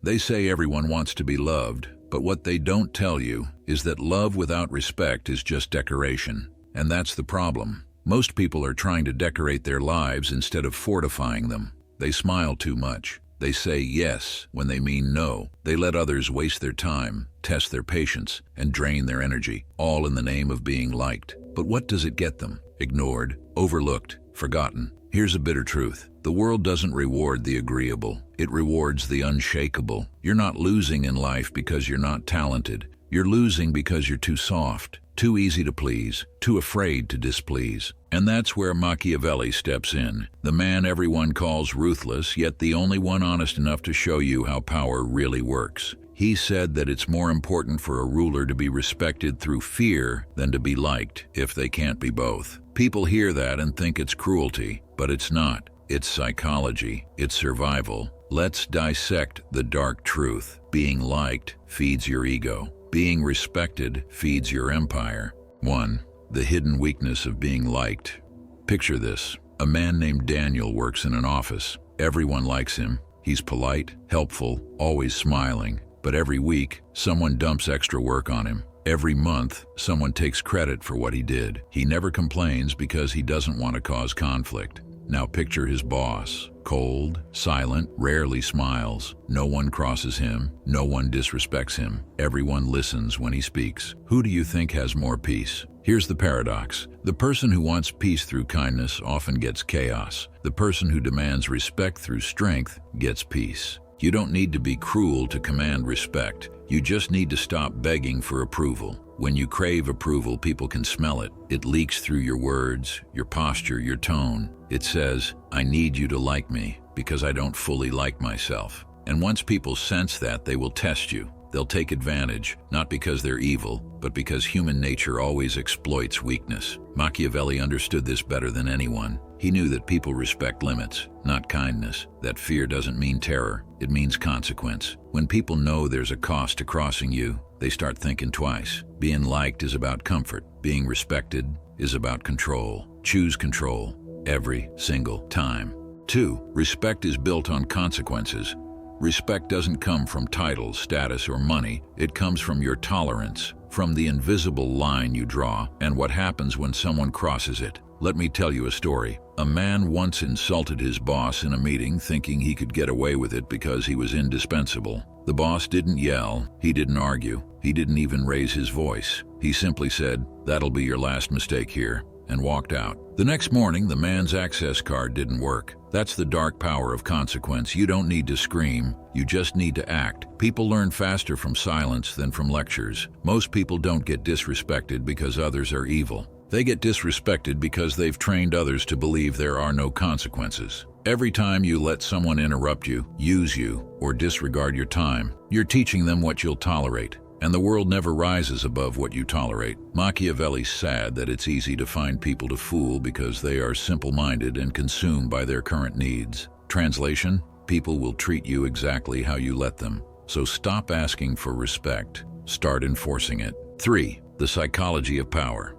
They say everyone wants to be loved, but what they don't tell you is that love without respect is just decoration. And that's the problem. Most people are trying to decorate their lives instead of fortifying them. They smile too much. They say yes when they mean no. They let others waste their time, test their patience, and drain their energy, all in the name of being liked. But what does it get them? Ignored, overlooked, forgotten. Here's a bitter truth. The world doesn't reward the agreeable. It rewards the unshakable. You're not losing in life because you're not talented. You're losing because you're too soft, too easy to please, too afraid to displease. And that's where Machiavelli steps in, the man everyone calls ruthless, yet the only one honest enough to show you how power really works. He said that it's more important for a ruler to be respected through fear than to be liked, if they can't be both. People hear that and think it's cruelty, but it's not. It's psychology. It's survival. Let's dissect the dark truth. Being liked feeds your ego. Being respected feeds your empire. 1. The hidden weakness of being liked. Picture this. A man named Daniel works in an office. Everyone likes him. He's polite, helpful, always smiling. But every week, someone dumps extra work on him. Every month, someone takes credit for what he did. He never complains because he doesn't want to cause conflict. Now picture his boss. Cold, silent, rarely smiles. No one crosses him. No one disrespects him. Everyone listens when he speaks. Who do you think has more peace? Here's the paradox. The person who wants peace through kindness often gets chaos. The person who demands respect through strength gets peace. You don't need to be cruel to command respect. You just need to stop begging for approval. When you crave approval, people can smell it. It leaks through your words, your posture, your tone. It says, I need you to like me because I don't fully like myself. And once people sense that, they will test you. They'll take advantage, not because they're evil, but because human nature always exploits weakness. Machiavelli understood this better than anyone. He knew that people respect limits, not kindness. That fear doesn't mean terror, it means consequence. When people know there's a cost to crossing you, they start thinking twice. Being liked is about comfort. Being respected is about control. Choose control every single time. 2. Respect is built on consequences. Respect doesn't come from titles, status, or money. It comes from your tolerance, from the invisible line you draw, and what happens when someone crosses it. Let me tell you a story. A man once insulted his boss in a meeting thinking he could get away with it because he was indispensable. The boss didn't yell, he didn't argue, he didn't even raise his voice. He simply said, "That'll be your last mistake here," and walked out. The next morning, the man's access card didn't work. That's the dark power of consequence. You don't need to scream, you just need to act. People learn faster from silence than from lectures. Most people don't get disrespected because others are evil. They get disrespected because they've trained others to believe there are no consequences. Every time you let someone interrupt you, use you, or disregard your time, you're teaching them what you'll tolerate. And the world never rises above what you tolerate. Machiavelli's sad that it's easy to find people to fool because they are simple-minded and consumed by their current needs. Translation: people will treat you exactly how you let them. So stop asking for respect. Start enforcing it. 3. The psychology of power.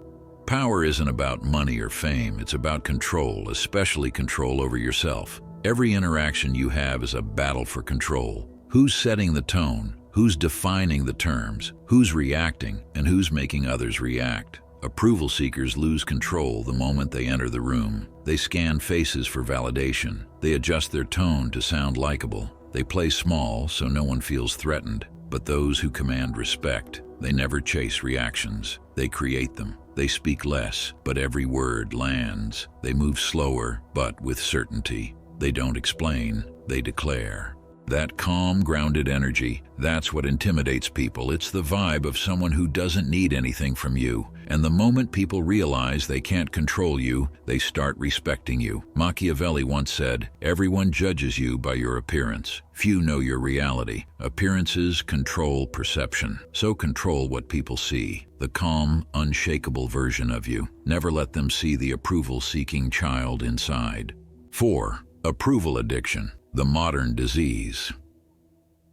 Power isn't about money or fame, it's about control, especially control over yourself. Every interaction you have is a battle for control. Who's setting the tone? Who's defining the terms? Who's reacting? And who's making others react? Approval seekers lose control the moment they enter the room. They scan faces for validation. They adjust their tone to sound likable. They play small so no one feels threatened. But those who command respect, they never chase reactions. They create them. They speak less, but every word lands. They move slower, but with certainty. They don't explain, they declare. That calm, grounded energy, that's what intimidates people. It's the vibe of someone who doesn't need anything from you. And the moment people realize they can't control you, they start respecting you. Machiavelli once said, "Everyone judges you by your appearance. Few know your reality. Appearances control perception. So control what people see. The calm, unshakable version of you. Never let them see the approval-seeking child inside." 4. Approval addiction. The modern disease.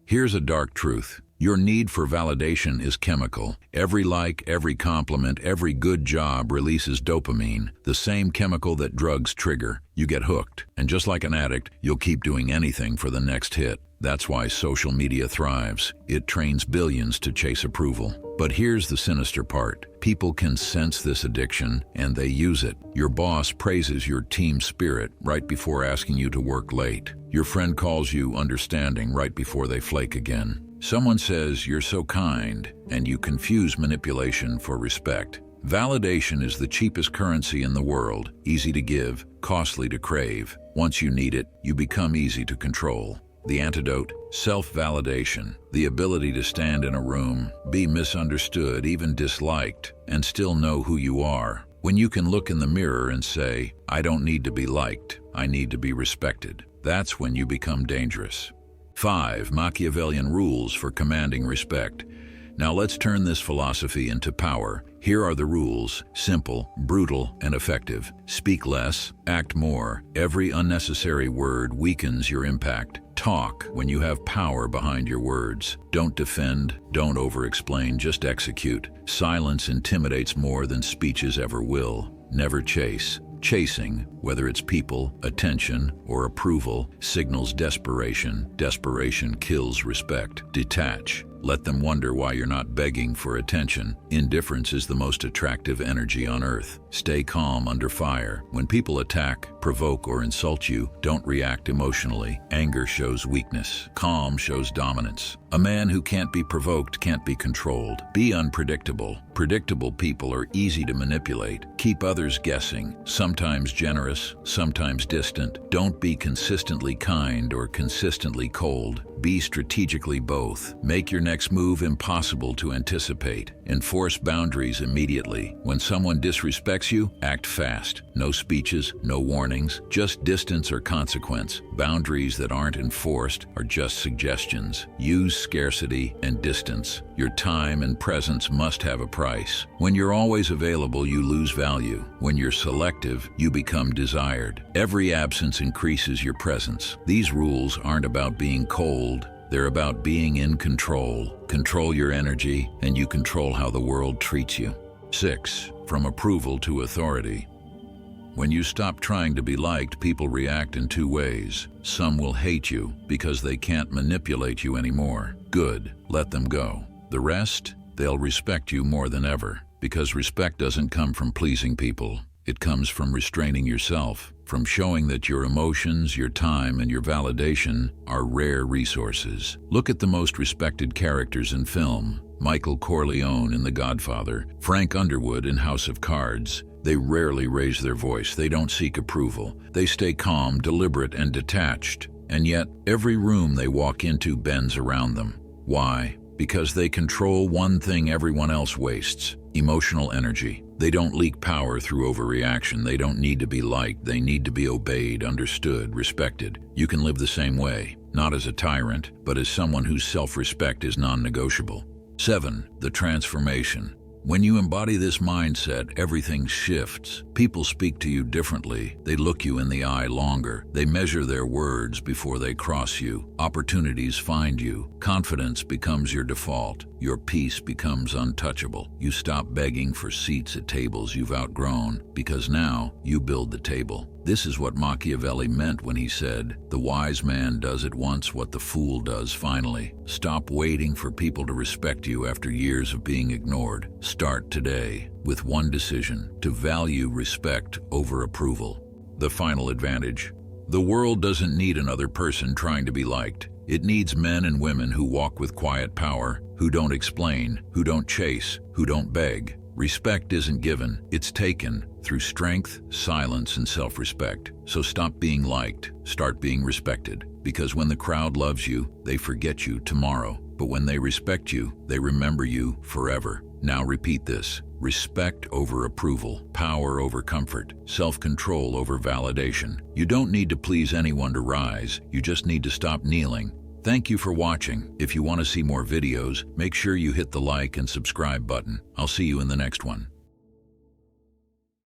Here's a dark truth. Your need for validation is chemical. Every like, every compliment, every good job releases dopamine, the same chemical that drugs trigger. You get hooked, and just like an addict, you'll keep doing anything for the next hit. That's why social media thrives. It trains billions to chase approval. But here's the sinister part. People can sense this addiction, and they use it. Your boss praises your team spirit right before asking you to work late. Your friend calls you understanding right before they flake again. Someone says you're so kind, and you confuse manipulation for respect. Validation is the cheapest currency in the world, easy to give, costly to crave. Once you need it, you become easy to control. The antidote? Self-validation. The ability to stand in a room, be misunderstood, even disliked, and still know who you are. When you can look in the mirror and say, I don't need to be liked, I need to be respected. That's when you become dangerous. 5 Machiavellian rules for commanding respect. Now let's turn this philosophy into power. Here are the rules, simple, brutal, and effective. Speak less, act more. Every unnecessary word weakens your impact. Talk when you have power behind your words. Don't defend, don't over-explain, just execute. Silence intimidates more than speeches ever will. Never chase. Chasing, whether it's people, attention, or approval, signals desperation. Desperation kills respect. Detach. Let them wonder why you're not begging for attention. Indifference is the most attractive energy on earth. Stay calm under fire. When people attack, provoke, or insult you, don't react emotionally. Anger shows weakness. Calm shows dominance. A man who can't be provoked can't be controlled. Be unpredictable. Predictable people are easy to manipulate. Keep others guessing. Sometimes generous, sometimes distant. Don't be consistently kind or consistently cold. Be strategically both. Make your next move impossible to anticipate. Enforce boundaries immediately. When someone disrespects you, act fast. No speeches, no warnings, just distance or consequence. Boundaries that aren't enforced are just suggestions. Use scarcity and distance. Your time and presence must have a price. When you're always available, you lose value. When you're selective, you become desired. Every absence increases your presence. These rules aren't about being cold. They're about being in control. Control your energy, and you control how the world treats you. 6. From approval to authority. When you stop trying to be liked, people react in 2 ways. Some will hate you because they can't manipulate you anymore. Good, let them go. The rest, they'll respect you more than ever, because respect doesn't come from pleasing people. It comes from restraining yourself, from showing that your emotions, your time, and your validation are rare resources. Look at the most respected characters in film. Michael Corleone in The Godfather, Frank Underwood in House of Cards. They rarely raise their voice. They don't seek approval. They stay calm, deliberate, and detached. And yet, every room they walk into bends around them. Why? Because they control one thing everyone else wastes: emotional energy. They don't leak power through overreaction. They don't need to be liked. They need to be obeyed, understood, respected. You can live the same way, not as a tyrant, but as someone whose self-respect is non-negotiable. 7. The transformation. When you embody this mindset, everything shifts. People speak to you differently. They look you in the eye longer. They measure their words before they cross you. Opportunities find you. Confidence becomes your default. Your peace becomes untouchable. You stop begging for seats at tables you've outgrown, because now you build the table. This is what Machiavelli meant when he said, "The wise man does at once what the fool does finally." Stop waiting for people to respect you after years of being ignored. Start today with one decision: to value respect over approval. The final advantage. The world doesn't need another person trying to be liked. It needs men and women who walk with quiet power, who don't explain, who don't chase, who don't beg. Respect isn't given, it's taken through strength, silence, and self-respect. So stop being liked, start being respected. Because when the crowd loves you, they forget you tomorrow. But when they respect you, they remember you forever. Now repeat this: respect over approval, power over comfort, self-control over validation. You don't need to please anyone to rise, you just need to stop kneeling. Thank you for watching. If you want to see more videos, make sure you hit the like and subscribe button. I'll see you in the next one.